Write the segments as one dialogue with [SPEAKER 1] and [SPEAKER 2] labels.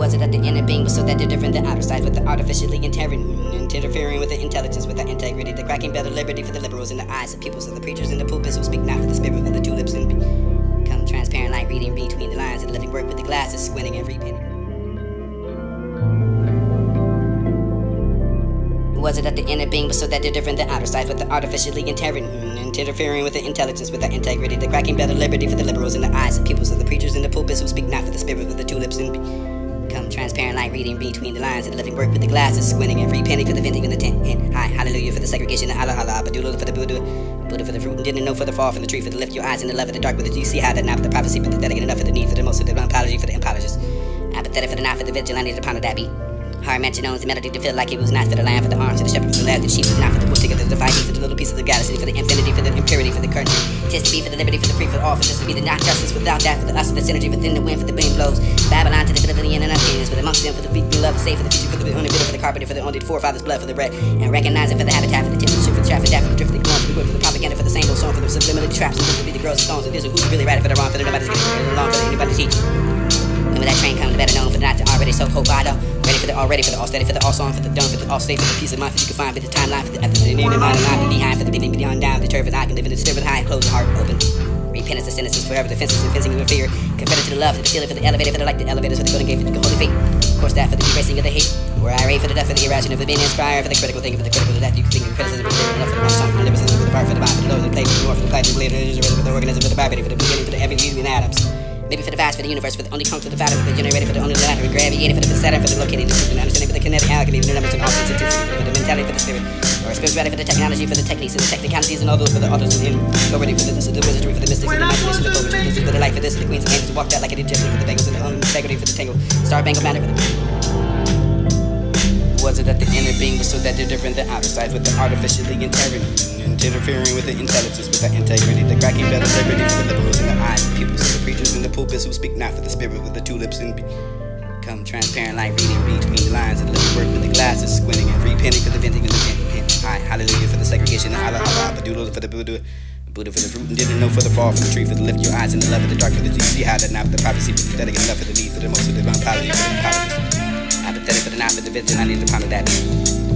[SPEAKER 1] Was it that the inner being was so that they're different than outer sides, with the artificially interfering with the intelligence, with the integrity, the cracking better liberty for the liberals in the eyes of peoples of the preachers in the pulpits who speak not for the spirit of the tulips and become transparent like reading between the lines and living work with the glasses, squinting every penny. Was it that the inner being was so that they're different than outer sides, with the artificially interfering with the intelligence, with the integrity, the cracking better liberty for the liberals in the eyes of peoples of the preachers in the pulpits who speak not for the spirit of the tulips and become transparent like reading between the lines and living work with the glasses, squinting every penny for the vending in the tent. And hi, hallelujah for the segregation, the Allah Allah, Badula for the Buddha, Buddha for the fruit and didn't know for the fall from the tree, for the lift your eyes in the love of the dark, with it you see how that not for the prophecy, but pathetic enough for the need for the most of the apology for the apologist, apathetic for the not for the vigilante, the pound of that beat. Hard mention owns the melody to feel like it was not for the lamb, for the arms, for the shepherd, for the lad, the sheep, not for the wolf ticket, the fighting, for the little pieces of the galaxy, for the infinity, for the impurity, for the curtain. Tis to be for the liberty, for the free, for all, for this to be the not justice without that, for the us, for the synergy within the wind, for the wind blows. Babylon to the bit of the end and unfinished, for the amongst them, for the weak, love, the safe, for the future, for the only bit, for the carpenter, for the only forefathers' blood, for the bread, and recognize it for the habitat, for the tip, for the trap, for that, for the drift, for the gloom, for the wood, for the propaganda, for the same old song, for the subliminal traps, and this will be the girls' stones, and this is who's really right, for the wrong, for the nobody's getting along, for the anybody's teach. When that train comes, better known for the not to already so hope I don't. Ready for the already, for the all steady, for the all song, for the done, for the all state, for the peace of mind, for you can find, for the timeline, for the after the name and mind, and behind, for the beginning, beyond down, the turf, and I can live in the still with high, close the heart open. Repentance, the sentences forever, the fences, and fencing of fear. Converted to the love, to the feeling, for the elevator, for the like the elevators, for the golden gate, for the holy faith. Of course, that for the erasing of the hate. Where I rate for the death, for the irrational, for being inspired, for the critical thinking, for the critical that you think of criticism, for the enough, for the one song, for the lyricism, for the part, for the mind, for the low, for the play, for the north, for the play, for the bleeder, for the organism, for the vibrating, for the beginning, for the every using atoms. Maybe for the vast, for the universe, for the only trunk, for the fathom, for the generator, for the only ladder, graviating, for the Saturn, for the locating, the truth and understanding, for the kinetic alchemy, for the numbers and authenticity, for the mentality, for the spirit, or spirituality, for the technology, for the techniques and the technicalities, and all those for the authors and authority, for the wizardry, for the mystics, for the imagination, for the poetry, for the life, for this, for the queens and angels, walked out like an Egyptian, for the bangles and the integrity, for the tangle, star bangle matter, for the. Was it that the inner being was so that they're different than outer sides, with the artificially interfering with the intelligence, with the integrity, the cracking better liberty for the liberals in the eyes of peoples, of the preachers in the pulpits who speak not for the spirit with the tulips and become transparent like reading between the lines and live work with the glasses, squinting every penny for the vending in the tent. Hi, hallelujah for the segregation, the Allah Allah, Badula for the Buddha, Buddha for the fruit and didn't know for the fall from the tree, for the lift your eyes in the love of the dark, with it you see how that not the prophecy, but pathetic enough for the need for the most of the apology for the apologist. Apathetic for the not for the vision, I need to ponder that.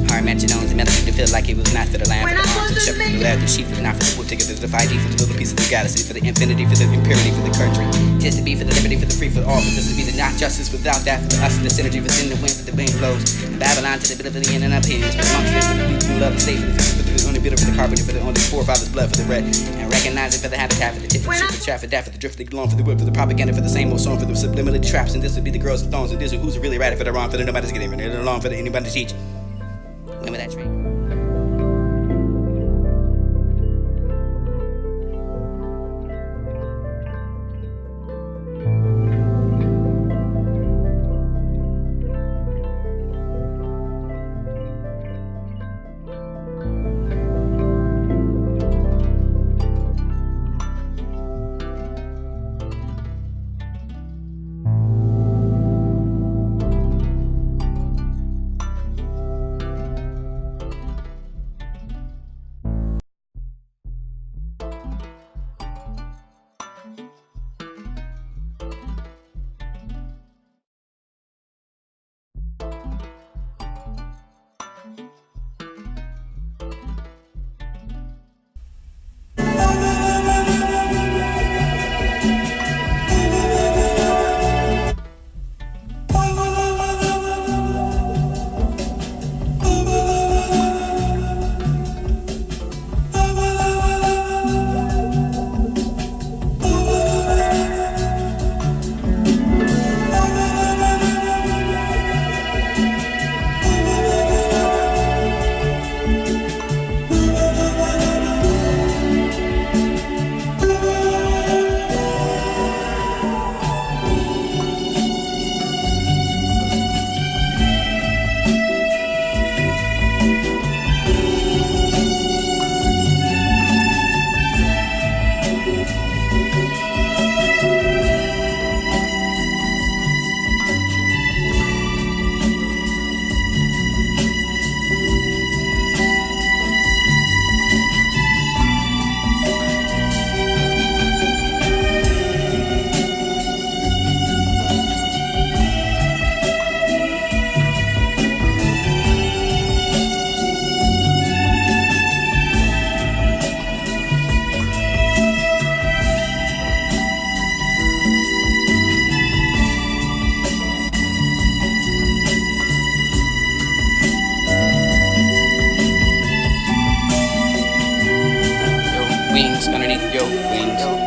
[SPEAKER 1] Hard mention owns the melody to feel like it was not for the lamb, for the arms, for the shepherd, for the lad, the sheep, for the not for the wolf ticket, for the 5D, for the little piece of the galaxy, for the infinity, for the impurity, for the country. Tis to be for the liberty, for the free, for all, for this to be the not justice without that, for the us and the synergy within the wind, for the wind blows. And Babylon to the bit of the end and up here, but amongst them, for the weak, who love the safe, for the future, for the only bitter, for the carpenter, for the only forefathers' blood, for the red, and recognize it for the habitat, for the tip, for the truth, for the trap, for that, for the drift, for the gloom, for the wood, for the propaganda, for the same old song, for the subliminal traps, and this would be the girls and thorns, and this is who's really right, for the wrong, for the nobody's getting along, for the anybody to teach. When will that train?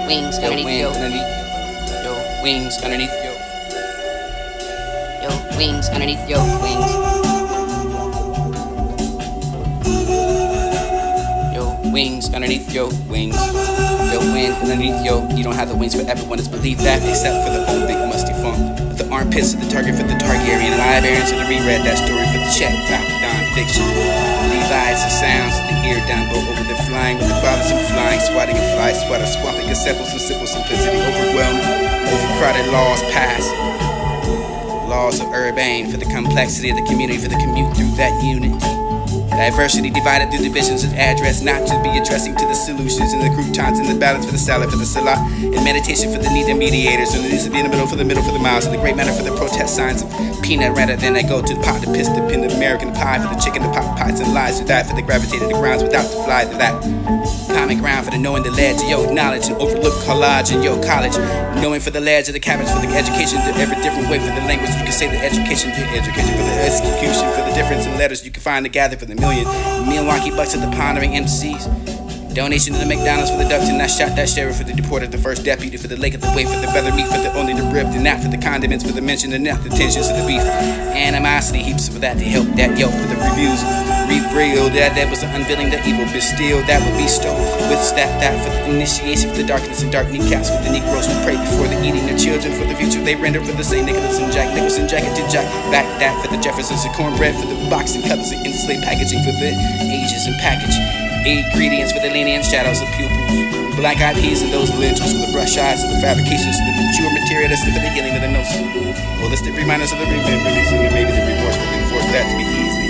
[SPEAKER 1] wings underneath yo.
[SPEAKER 2] Yo, wings underneath yo.
[SPEAKER 1] Yo, wings underneath yo. Wings.
[SPEAKER 2] Yo, wings underneath yo. Wings. Yo, wind underneath yo. You don't have the wings for everyone. It's believed that, except for the old big musty funk. With the armpits of the target for the Targaryen, and librarians and the reread that story for the check. Non-fiction. Levi's the sounds of the ear down bow over the flying with the bothersome flying, swatting and fly, swatter, swamping a simple simplicity, overwhelmed, overcrowded laws pass. Laws of urbane for the complexity of the community, for the commute through that unity. Diversity divided through divisions of address, not to be addressing to the solutions and the croutons and the balance for the salad for the salat, and meditation for the need of mediators, and the needs to be in the middle for the miles, and the great matter for the protest signs of peanut rather than I go to the pot, the piss, the pin, the American pie for the chicken, the pot pies and lies, to die for the gravitated the grounds without the fly to that. Common ground for the knowing the ledge of yo knowledge and overlook collage and yo college. Knowing for the ledge of the cabbage for the education to every different way for the language. You can say the education to education for the execution for the difference in letters you can find to gather for the million. Milwaukee bucks of the pondering MCs. Donation to the McDonald's for the ducks and I shot that sheriff for the deported, the first deputy for the lake of the way for the feather meat for the only the ribbed and not for the condiments for the mention and not the tensions of the beef. Animosity heaps for that to help that yo for the reviews. Revealed that was the unveiling the evil bestill that would be stolen with that for the initiation for the darkness and dark kneecaps for the Negroes who pray before the eating their children for the future they render for the St. Nicholas and Jack Nicholson jacket to Jack back that for the Jeffersons and cornbread for the boxing cups and enslaved packaging for the ages and package ingredients for the lenient shadows of pupils, black eyed peas and those lentils for the brush eyes of the fabrications of the mature materialistic for the healing of the nose, holistic reminders of the remembrance and maybe the remorse for enforce that to be easily.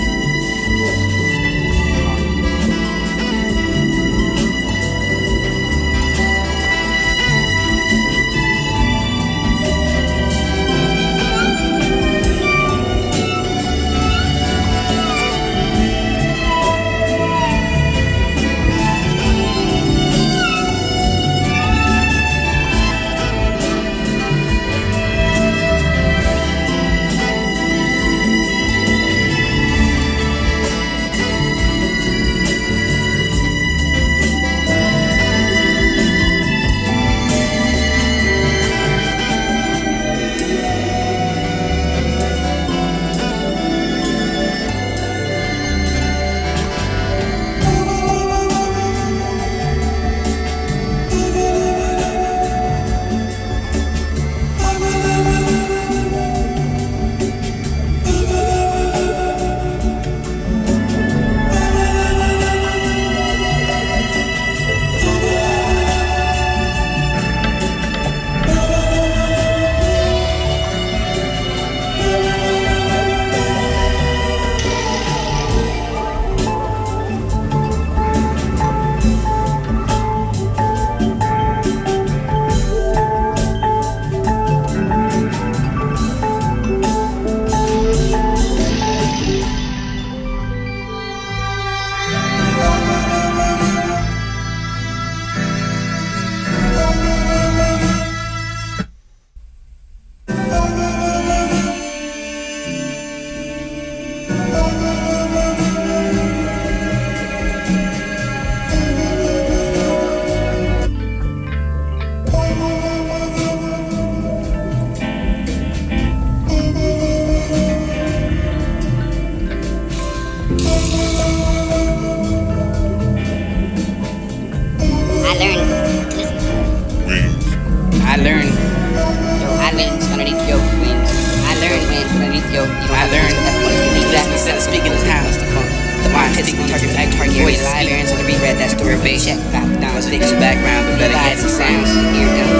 [SPEAKER 1] Targaryen librarians and reread that story check non-fiction background, but better yet the sounds.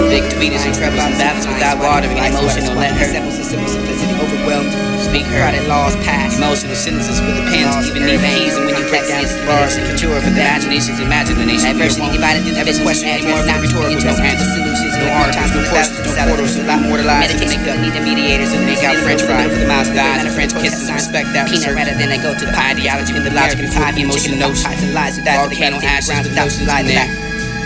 [SPEAKER 1] Big tweeters and trebles and battles without watering, emotional let her simple simplicity overwhelmed. Speak her crowded laws pass, emotional sentences with the pens, even need keys, and when you break down the bars and couture for the imagination's imagination. Diversity divided into every question anymore, not rhetorical, no answers, solutions, no articles, no portions, no portals, a lot more to lies. Meditation, need the mediators and make out French fry for the mouse guys and French kisses, respect that peanut rather than they go to the ideology and the logic and emotion notion. Volcano ashes with notions in there.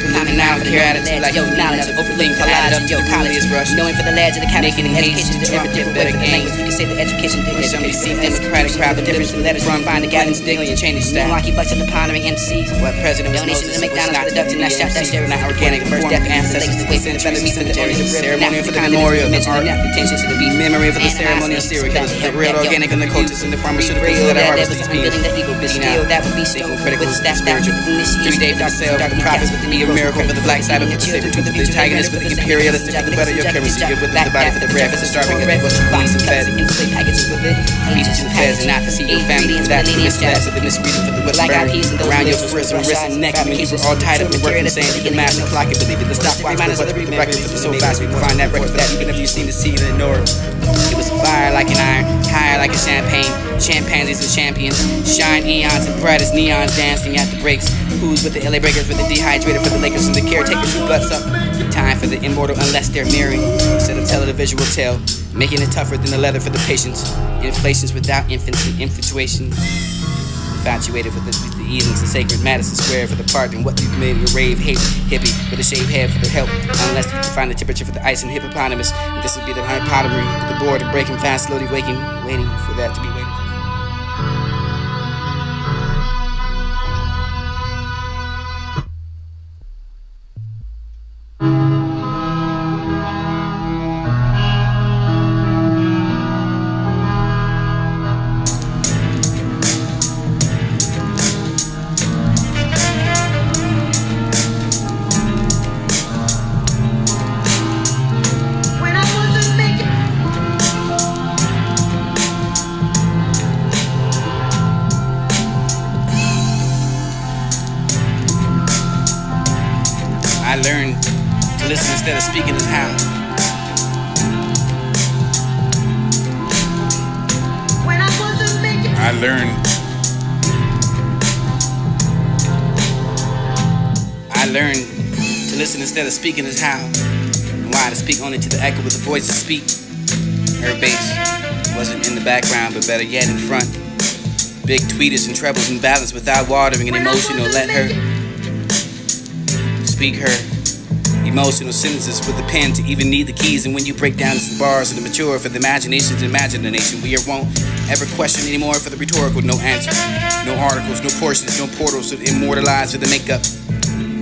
[SPEAKER 2] Polluting now with your attitude like you knowledge of overlooking collided up to the college rush.
[SPEAKER 1] Knowing for the lads of the cabinet,
[SPEAKER 2] Making
[SPEAKER 1] education
[SPEAKER 2] haste
[SPEAKER 1] to
[SPEAKER 2] to
[SPEAKER 1] every
[SPEAKER 2] Trump
[SPEAKER 1] different
[SPEAKER 2] get
[SPEAKER 1] way
[SPEAKER 2] better
[SPEAKER 1] for the
[SPEAKER 2] gains.
[SPEAKER 1] language. You can say the education to
[SPEAKER 2] Some
[SPEAKER 1] education.
[SPEAKER 2] see democratic crowd
[SPEAKER 1] the difference in the letters
[SPEAKER 2] from
[SPEAKER 1] find the guidance
[SPEAKER 2] dick to change
[SPEAKER 1] Now
[SPEAKER 2] staff.
[SPEAKER 1] I keep bucks at the pondering MCs.
[SPEAKER 2] What president was
[SPEAKER 1] Donation
[SPEAKER 2] Moses
[SPEAKER 1] to the
[SPEAKER 2] was
[SPEAKER 1] McDonald's
[SPEAKER 2] not
[SPEAKER 1] for the ducks and not shot that sheriff.
[SPEAKER 2] not organic,
[SPEAKER 1] First
[SPEAKER 2] form
[SPEAKER 1] death
[SPEAKER 2] of ancestors,
[SPEAKER 1] the centuries, the
[SPEAKER 2] cemeteries, the ceremony for the
[SPEAKER 1] condiment,
[SPEAKER 2] memorial, the
[SPEAKER 1] mention
[SPEAKER 2] art,
[SPEAKER 1] intentions to the beef.
[SPEAKER 2] memory for the ceremonial serial killers, the real organic and the cultures and the pharmaceuticals that are harvesting these
[SPEAKER 1] Unveiling the evil, but still that would be
[SPEAKER 2] Thinking
[SPEAKER 1] stone
[SPEAKER 2] critical,
[SPEAKER 1] with staff
[SPEAKER 2] spiritual. 3 day for the sale, for the profits, for the media miracle, for the black side of the saber tooth, for the antagonist, for the imperialist, for the butter, your currency, your with the body, for the bread, for the starving, and what you need and fed. Feed it to the feds and not to see your family, for that, for the misled, for the misreading, for the whip burn, around your wrist and wrist and neck, when you were all tied up and working, saying you the master clock and believe it, the stopwatch, for what's the record, for the so fast, we can find that record for that, even if you've seen the sea and ignore it. It was fire like an iron, higher like a champagne, chimpanzees and champions, shine eons and bright as neons dancing at the breaks. Who's with the LA Breakers, with the dehydrated, for the Lakers and the caretakers who butts up. Time for the immortal unless they're mirroring, instead of telling a visual tale, making it tougher than the leather for the patients. Inflations without infants and infatuation. Infatuated with the evenings and sacred Madison Square for the park and what you've made your rave hippie with a shaved head for the help. Unless you can find the temperature for the ice and hippopotamus. And this would be the hypotomy, the board of breaking fast, slowly waking, waiting for that to be waiting. I learned to listen instead of speaking is how. I learned to listen instead of speaking is how. And why to speak only to the echo with the voice to speak. Her bass wasn't in the background, but better yet in front. Big tweeters and trebles and balance without watering an emotional. Let her speak her emotional sentences with a pen to even need the keys. And when you break down the bars of the mature for the imaginations and imagination, we won't ever question anymore for the rhetorical. No answer, no articles, no portions, no portals to immortalize with the makeup.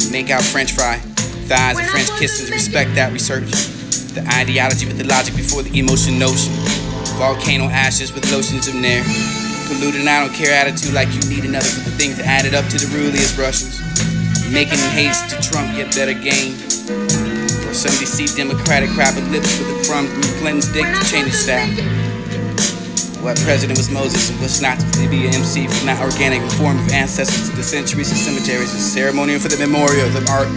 [SPEAKER 2] Make out French fry, thighs and French kisses. Respect that research. The ideology with the logic before the emotion notion. Volcano ashes with lotions of nair. Polluted, I don't care attitude like you need another for the thing to add it up to the ruliest Russians. Making haste to Trump yet better gain. Or some deceit democratic crap of lips with a crumb from Clinton's dick to change his style. What president was Moses and was not to be an MC for not organic in form of ancestors to the centuries and cemeteries, and ceremonial for the memorial, the art,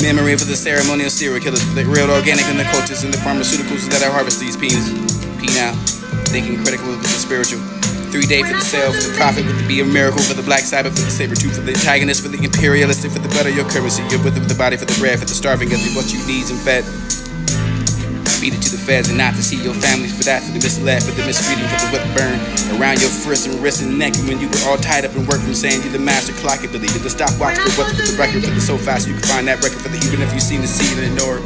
[SPEAKER 2] memory for the ceremonial serial killers, for the real organic and the cultists and the pharmaceuticals that are harvest these peanuts. Now, thinking critical of the spiritual. 3 day for the sale, for the profit, with the be a miracle, for the black cyber, for the saber tooth, for the antagonist, for the imperialistic, for the butter, your currency, your with the body, for the bread, for the starving, of what you need and fed. Feed it to the feds and not to see your families, for that, for the misled, for the misreading, for the whip burn around your wrist and neck. And when you were all tied up and work from saying you're the master clock and believe it, the stopwatch for what's with the record, for the so fast you can find that record, for the even if you seen the sea and ignore.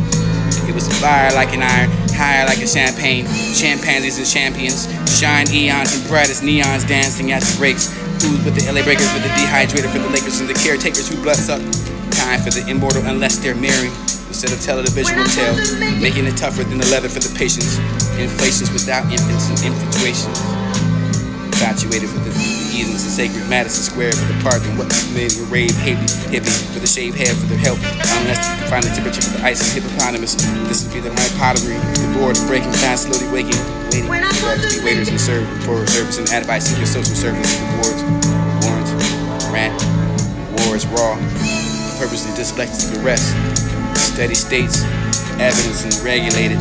[SPEAKER 2] It was fire like an iron, higher like a champagne, chimpanzees and champions, shine eons and bright as neons dancing at the breaks. Who's with the LA Breakers, for the dehydrated, for the Lakers and the caretakers who bloods up. Time for the immortal unless they're mirroring, instead of telling a visual tale, making it tougher than the leather for the patients. Inflations without infants and infatuations. Infatuated with the heathens and sacred Madison Square for the park and what made a rave hippie with a shaved head for the help. Unless you can find the temperature for the ice and hippopotamus. This would be the hypotomy, the board breaking fast, slowly waking, waiting for that to be waiters and serve for service and advice in your social service. Awards, warrants, rant, wars raw, purposely dyslexic arrest, steady states, evidence and regulated.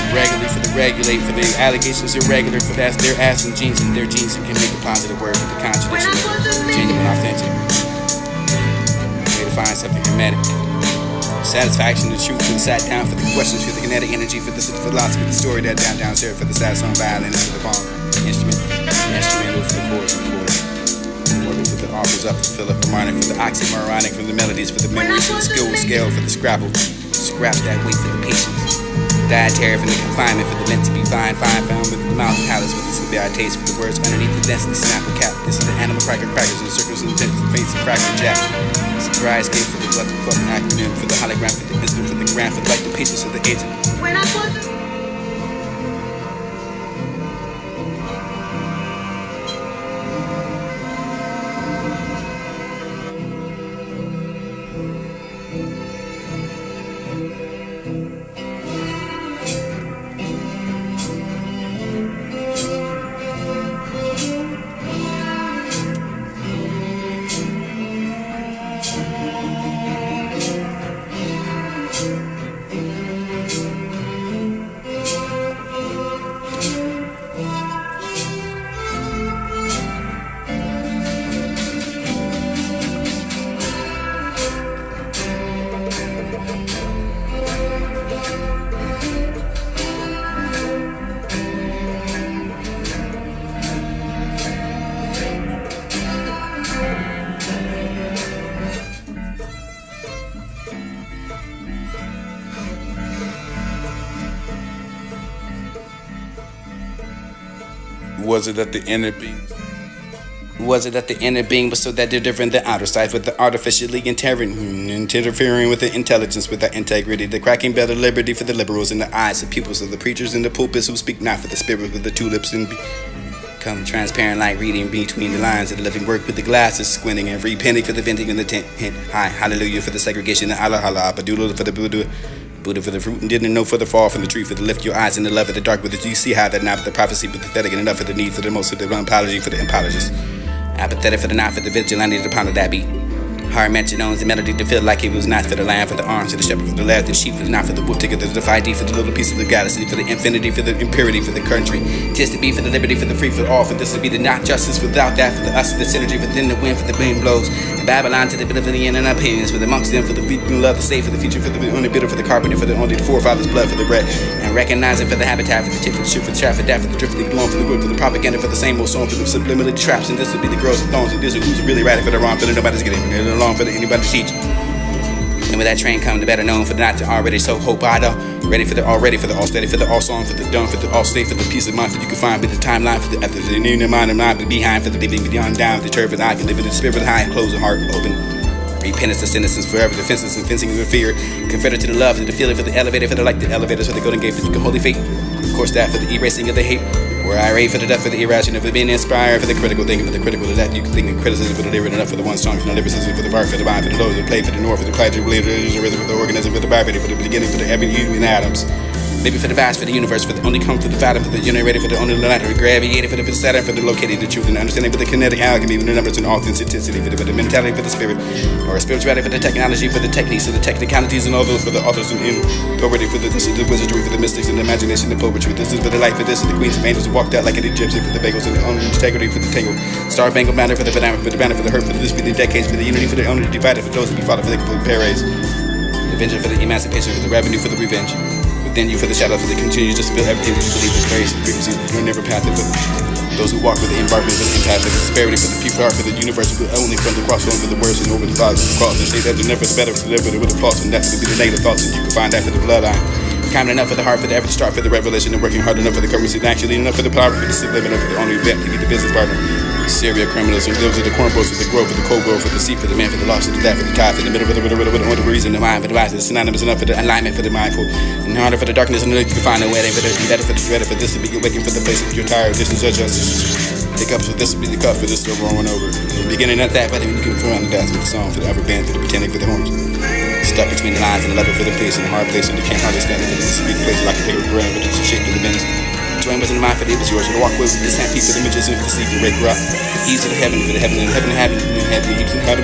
[SPEAKER 2] Regularly for the regulate, for the allegations irregular, for that's their ass and genes and their genes and can make a positive word for the contradiction of genuine, authentic. Way to find something hermetic. Satisfaction, the truth, and sat down for the questions, for the kinetic energy, for the philosophy, the story that down here, for the saxophone, violinist, for the palm instrument, the instrumental, for the chorus, and chorus, for the offers up the philharmonic, for the oxymoronic, for the melodies, for the memories, for the skill scale, for the scrabble. Scraps that weight for the patience. Dietary from the confinement, for the meant to be fine, found with the mouth palace, with the symbiotic taste, for the words underneath the densely snapple cap. This is the animal crackers and the circles and the face of cracker jack. Surprise escape for the what the fuck acronym, for the hologram, for the instant, for the grand, for the like the patience of the agent.
[SPEAKER 3] When I was
[SPEAKER 2] Was it that the inner being? Was it that the inner being was so that they're different than outer sight, with the artificially interfering with the intelligence, with the integrity, the cracking better liberty for the liberals in the eyes of pupils of the preachers in the pulpits who speak not for the spirit with the tulips and become transparent like reading between the lines of the living work with the glasses squinting and repenting for the venting and the tent. High hallelujah for the segregation, the Allah Allah, Abadullah for the Buddha for the fruit and didn't know for the fall from the tree, for the lift your eyes in the love of the dark, but you see how that not the prophecy but pathetic and enough for the need for the most of the apology for the apologist. Apathetic for the not for the vigilante, the pound of that beat. Hard mention owns the melody to feel like it was not for the lamb, for the arms, for the shepherd, for the left, the sheep, was not for the wolf ticket, the 5D, for the little piece of the galaxy, for the infinity, for the impurity, for the country. Tis to be for the liberty, for the free, for all, for this to be the not justice without that, for the us, the synergy within the wind, for the wind blows. And Babylon to the oblivion and opinions, for the monks them, for the people love, the safe, for the future, for the only bitter, for the carpenter, for the only forefathers' blood, for the red. And recognizing for the habitat, for the tip, for the shoot, for the trap, for that, for the drift, for the blown, for the wood, for the propaganda, for the same old song, for the subliminal traps. And this will be the girls and thorns, and this is who's really right, for the wrong, for the nobody's getting along, for the anybody teach. And when that train come, the better known for the not to already so hope I don't. Ready for the all steady, for the all song, for the done, for the all state, for the peace of mind, for you can find with the timeline, for the after the new mind and mind behind, for the living beyond down, the turbid eye can live in the spirit high and close the heart open. Repentance to innocence forever, defenses and fencing with fear. Confederate to the love, for the feeling, for the elevator, for the like the elevators, for the golden gate, for the holy faith. Of course, that for the erasing of the hate. Where I rave for the death, for the irrational, for being inspired, for the critical thinking, for the critical of that you can think and criticism, for the lyric enough, for the one song, for the lyricism, for the bar, for the mind, for the low, for the play, for the north, for the play, for the rhythm, for the organism, for the barbary, for the beginning, for the every human atoms. Maybe for the vast, for the universe, for the only come, for the fathom, for the generator, for the only lateral, graviated, for the Saturn, for the locating, the truth and the understanding, for the kinetic alchemy, for the numbers and authenticity, for the mentality, for the spirit, or spirituality, for the technology, for the techniques, for the technicalities and all those, for the authors and authority, for the wizardry, for the mystics and the imagination, the poetry. This is for the life, for this, and the queens of angels who walked out like an Egyptian, for the bagels and the integrity, for the tangle, star bangle matter, for the banner, for the hurt, for the dispute, the decades, for the unity, for the only divided, for those who be fought, for the paras, the vengeance, for the emancipation, for the revenue, for the revenge. Within you for the shadow, for the continues just feel everything that you believe is various frequencies. You're never pathed, but those who walk with the embarkment, for the impact, for the disparity, for the people heart, for the universe, for only from the crossroads, for the worst and over the fathers of the cross, and say that they're never the better, for the liberty with the false, and that's to be the negative thoughts, and you can find that for the bloodline. Kind enough for the heart, for the effort to start, for the revelation, and working hard enough for the currency, and actually enough for the power, for the subliminal, for the only vet to be the business partner. Serial criminals, and those are the cornballs, for the growth, for the cold world, for the seat, for the man, for the loss, for the death, for the tide, for the middle, for the reason, the mind, for the wise, the synonymous enough for the alignment, for the mindful, and harder for the darkness, and you can find a way, for the better, for the dread, for this to be awakened, for the place of your tired, this is your justice. Pick up, so this will be the cup, for this to roll on over. Beginning at that, but then you can find the dance with the song, for the upper band, for the pretending, for the horns. Stuck between the lines and the level for the place and the hard place, and you can't hardly stand it, for the speak place like a take a grand, but it's a shape of the bends. Join was in the mind, for the it was yours, for the walkway with the sand people, the images, and for the sleep, the red rock. Ease to the heaven, for the heaven, and heaven,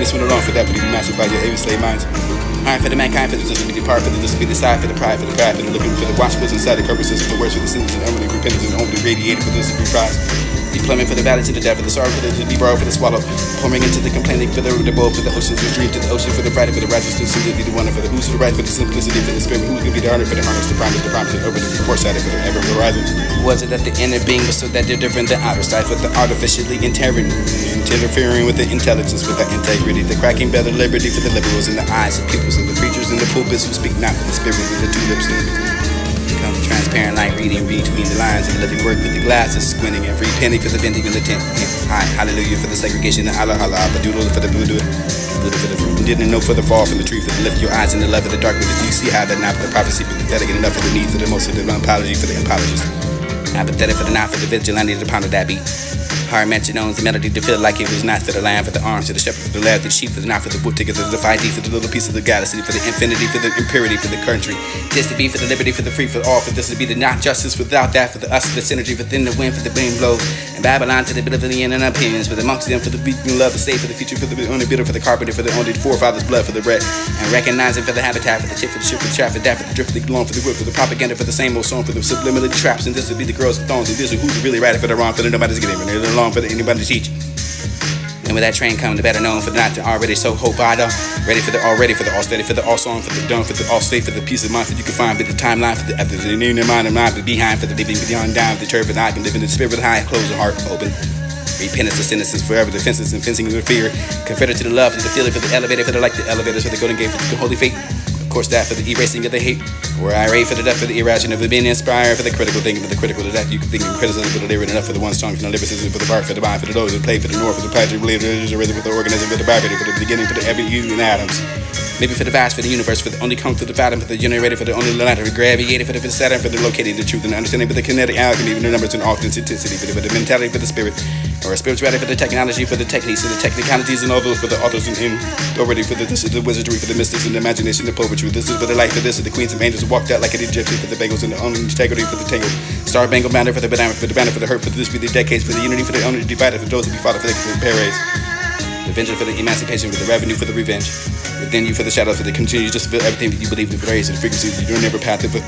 [SPEAKER 2] this one alone, for that, but you be mastered by your every slave minds. Iron for the mankind, for the disobedient part, for the disobedient side, for the pride, for the pride, for the living, for the watch was inside the purposes, for the words, for the sins, and only repentance, and only radiated for this to be prized. plumbing for the valley to the depth, for the sorrow for the to be borrowed for the swallow, pouring into the complaining for the bowl, for the oceans, the dream to the ocean, for the brighter, for the righteousness, to be the wonder, for the who's for the right, for the simplicity, for the spirit, who's gonna be the honor, for the harness, the promise, over the foresight, for the ever horizon. Was it that the inner being was so that they're different than outer sight, with the artificially interfering with the intelligence, with the integrity, the cracking better liberty for the liberals in the eyes of peoples and the preachers in the pulpits who speak not for the spirit with the two lips become transparent light reading between the lines and living work with the glasses, squinting every penny for the vending in the tent. High hallelujah for the segregation, the Allah Allah, Badoodle for the Buddha for the fruit, and didn't know for the fall from the tree, for the lift your eyes in the love of the dark, but you see how that not for the prophecy, but pathetic enough for the need for the most of the apology for the apologist. Apathetic for the not for the vigilante, the pound of that beat. Hard mention owns the melody to feel like it was not for the lamb, for the arms, for the shepherd, for the lad, the sheep, for the not for the book ticket, for the 5D, for the little piece of the galaxy, for the infinity, for the impurity, for the country. This to be for the liberty, for the free, for all, for this to be the not justice without that, for the us, for the synergy within the wind, for the wind blows. And Babylon to the billion and opinions, for the amongst them, for the beating love, the state, for the future, for the only bitter, for the carpenter, for the only forefathers' blood, for the bread. And recognizing for the habitat, for the chip, for the ship, for the trap, for that, for the drip, for the glowing, for the whip, for the propaganda, for the same old song, for the subliminal traps. And this would be the girls with thorns, and this is who's really right, for the wrong, for the nobody's getting it, and along for the anybody to teach. And when that train come, the better known for the not already so hope I don't. Ready for the already, for the all steady, for the all song, for the done, for the all state, for the peace of mind that you can find, for the timeline, for the after the in your mind and mind, but behind, for the living beyond down, the turf and I can live in the spirit high, close the heart open. Repentance to sentences forever, defenses and fencing with fear. Confederate to the love, for the feeling, for the elevator, for the like the elevators, for the golden gate, for the holy faith. Of course, that for the erasing of the hate, where I rave for the death, for the irrational, for being inspired, for the critical thinking, for the critical to that you can think and criticism, for the lyric enough for the one song, for the lyricism, for the part, for the mind, for the those who play, for the north, for the pageant, related to rhythm, with the organism, for the gravity, for the beginning, for the every using atoms. Maybe for the vast, for the universe, for the only come through the fathom, for the generator, for the only latter, graviated, for the Saturn, for the locating the truth and the understanding, for the kinetic alchemy, for the numbers and authenticity, for the mentality, for the spirit, or spirituality, for the technology, for the techniques, for the technicalities and all those, for the authors and authority, for this is the wizardry, for the mystics and the imagination, the poetry. This is for the light, for this is the queens of angels who walked out like an Egyptian, for the bagels and the integrity, for the tangle, star bangle banner, for the banner, for the hurt, for this be the decades, for the unity, for the only divided, for those who be father, for the parades. The vengeance for the emancipation, for the revenue, for the revenge. Within you for the shadows, for the continue, just feel everything that you believe in, for the rays and frequencies you don't never path it, but